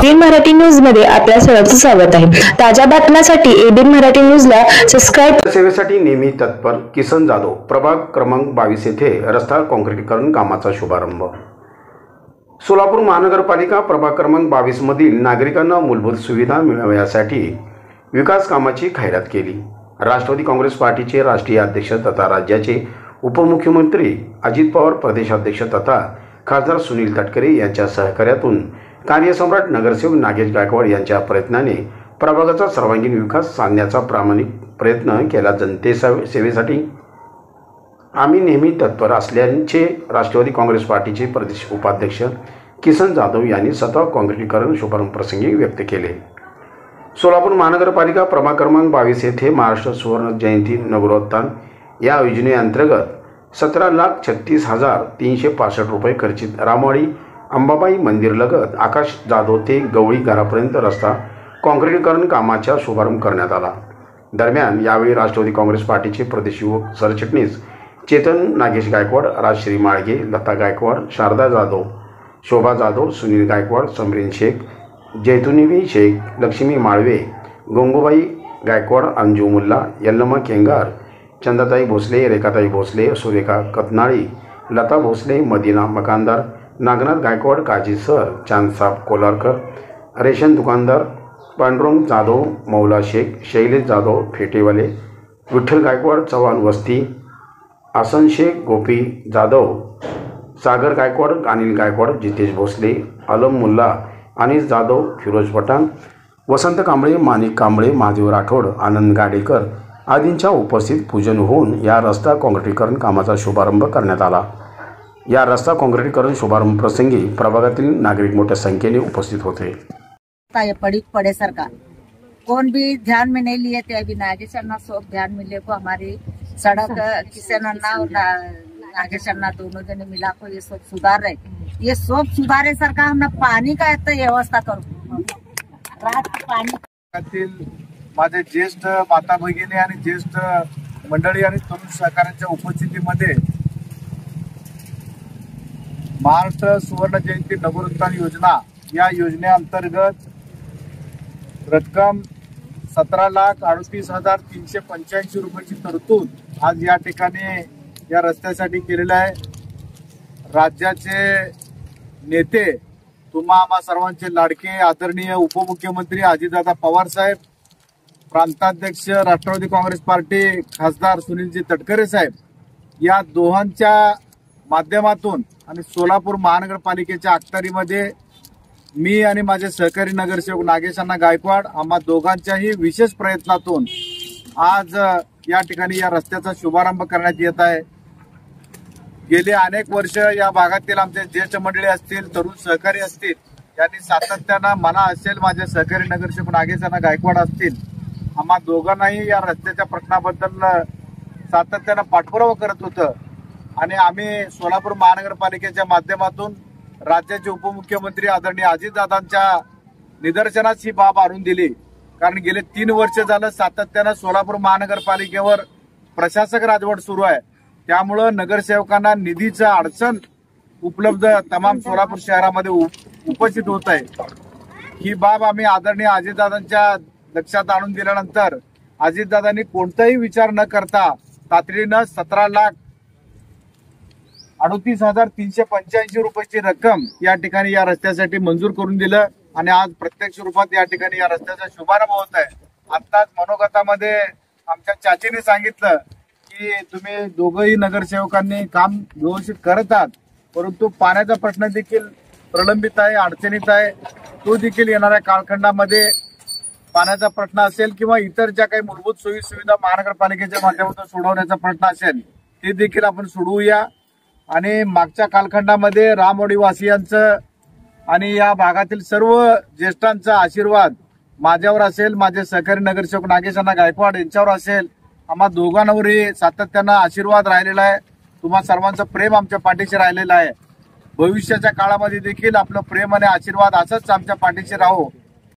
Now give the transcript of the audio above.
ABN Marathi news मध्ये आपल्या सर्वांचं स्वागत आहे। ताज्या बातम्यांसाठी एबीएन मराठी न्यूजला सबस्क्राइब। सेवेसाठी नेहमी तत्पर किसन जाधव प्रभाग क्रमांक 22 येथे रस्ता काँक्रीटीकरण कामाचा शुभारंभ। सोलापूर महानगरपालिका प्रभाग क्रमांक 22 मधील नागरिकांना मूलभूत सुविधा मिळवण्यासाठी विकास कामाची खैरात केली। राष्ट्रवादी काँग्रेस पार्टीचे राष्ट्रीय अध्यक्ष तथा राज्याचे उपमुख्यमंत्री अजित पवार, प्रदेशाध्यक्ष तथा खासदार सुनील तटकरे यांच्या सहकार्यातून कार्यसम्राट नगरसेवक नागेश गायकवाड यांच्या प्रयत्नाने प्रभागाचा सर्वांगीण विकास साधण्याचा प्रामाणिक प्रयत्न केला। जनतेसेवेसाठी आम्ही नेहमी तत्पर असल्याचे राष्ट्रवादी काँग्रेस पार्टीचे प्रदेश उपाध्यक्ष किसन जाधव यांनी स्वतः काँक्रीटीकरण शुभारंभ प्रसंगी व्यक्त केले। सोलापूर महानगरपालिका प्रभाग क्रमांक 22 येथे महाराष्ट्र सुवर्ण जयंती नगरोत्थान या योजनेअंतर्गत 17,36,365 रुपये खर्चित रामवाडी अंबाबाई मंदिर लगत आकाश जाधव ते गवळी घरापर्यंत रस्ता काँक्रीटीकरण कामाचा शुभारंभ करण्यात आला। दरम्यान यावेळी राष्ट्रवादी काँग्रेस पार्टीचे प्रदेश युवक सरचिटणीस चेतन नागेश गायकवाड, राजश्री माळगे, लता गायकवाड, शारदा जाधव, शोभा जाधव, सुनील गायकवाड, समरीन शेख, जैतुनीबी शेख, लक्ष्मी माळवे, गंगूबाई गायकवाड, अंजू मुल्ला, यल्लमा केंगार, चंदाताई भोसले, रेखाताई भोसले, सुरेखा कतनाळी, लता भोसले, मदिना मकानदार, नागनाथ गायकवाड, काजी सर, चांदसाब कोलारकर, रेशन दुकानदार, पांडुरंग जाधव, मौला शेख, शैलेश जाधव फेटेवाले, विठ्ठल गायकवाड, चव्हाण वस्ती, आसन शेख, गोपी जाधव, सागर गायकवाड, अनिल गायकवाड, जितेश भोसले, अलम मुल्ला, अनिस जाधव, फिरोज पठाण, वसंत कांबळे, माणिक कांबळे, महादेव राठोड, आनंद गाडेकर आदींच्या उपस्थित पूजन होऊन या रस्ता काँक्रीटीकरण कामाचा शुभारंभ करण्यात आला। या रस्ता काँक्रीटीकरण शुभारंभ प्रसंगी प्रभागातील नागरिक मोठ्या संख्येने उपस्थित होते। ये पड़े सरकार कौन भी ध्यान में नहीं लिए थे। अभी नागेश अन्ना सब ध्यान मिले को हमारी सड़क किशन अन्ना और नागेश अन्ना दोनों जने मिला को ये सब सुधार रहे। ये सब सुधारे सरकार हमने पानी का व्यवस्था करू। रात पाणी माझे ज्येष्ठ माता भगिनी आणि ज्येष्ठ मंडळी आणि तरुण सहकाऱ्यांच्या उपस्थितीमध्ये महाराष्ट्र सुवर्ण जयंती नगरोत्थान योजना या योजनेअंतर्गत रक्कम 17,38,385 रुपयाची तरतूद आज या ठिकाणी या रस्त्यासाठी केलेला आहे। राज्याचे नेते तुम्हा आम्हा सर्वांचे लाडके आदरणीय उपमुख्यमंत्री अजितदादा पवार साहेब, प्रांताध्यक्ष राष्ट्रवादी काँग्रेस पार्टी खासदार सुनीलजी तटकरे साहेब या दोहांच्या माध्यमातून आणि सोलापूर महानगरपालिकेच्या अखत्यारीमध्ये मी आणि माझे सहकारी नगरसेवक नागेश अण्णा गायकवाड आम्हा दोघांच्याही विशेष प्रयत्नातून आज या ठिकाणी या रस्त्याचा शुभारंभ करण्यात येत आहे। गेले अनेक वर्ष या भागातील आमचे ज्येष्ठ मंडळी असतील, तरुण सहकारी असतील, यांनी सातत्यानं मला असेल, माझे सहकारी नगरसेवक नागेश अण्णा गायकवाड असतील, आम्हा दोघांनाही या रस्त्याच्या प्रश्नाबद्दल सातत्यानं पाठपुरावा करत होतं आणि आम्ही सोलापूर महानगरपालिकेच्या माध्यमातून राज्याचे उपमुख्यमंत्री आदरणीय अजितदादांच्या निदर्शनास ही बाब आणून दिली। कारण गेले 3 वर्ष झालं सातत्यानं सोलापूर महानगरपालिकेवर प्रशासक राजवट सुरू आहे। त्यामुळं नगरसेवकांना निधीचं अडचण उपलब्ध तमाम सोलापूर शहरामध्ये उपस्थित होत आहे। ही बाब आम्ही आदरणीय अजितदादांच्या लक्षात आणून दिल्यानंतर अजितदादांनी कोणताही विचार न करता तातडीनं 17,38,385 रुपयाची रक्कम या ठिकाणी या रस्त्यासाठी मंजूर करून दिलं आणि आज प्रत्यक्ष रूपात या ठिकाणी या रस्त्याचा शुभारंभ होत आहे। आताच मनोगतामध्ये आमच्या चाचीने सांगितलं की तुम्ही दोघंही नगरसेवकांनी काम व्यवस्थित करत आहात, परंतु पाण्याचा प्रश्न देखील प्रलंबित आहे, अडचणीत आहे। तो देखील येणाऱ्या कालखंडामध्ये पाण्याचा प्रश्न असेल किंवा इतर ज्या काही मूलभूत सोयी सुविधा महानगरपालिकेच्या माध्यमातून सोडवण्याचा प्रश्न असेल ते देखील आपण सोडवूया। आणि मागच्या कालखंडामध्ये रामवाडी वासियांचं आणि या भागातील सर्व ज्येष्ठांचा आशीर्वाद माझ्यावर असेल, माझे सहकारी नगरसेवक नागेश अण्णा गायकवाड यांच्यावर असेल, आम्हा दोघांवरही सातत्यानं आशीर्वाद राहिलेला आहे। तुम्हा सर्वांचं प्रेम आमच्या पाठीशी राहिलेलं आहे। भविष्याच्या काळामध्ये देखील आपलं प्रेम आणि आशीर्वाद असंच आमच्या पाठीशी राहो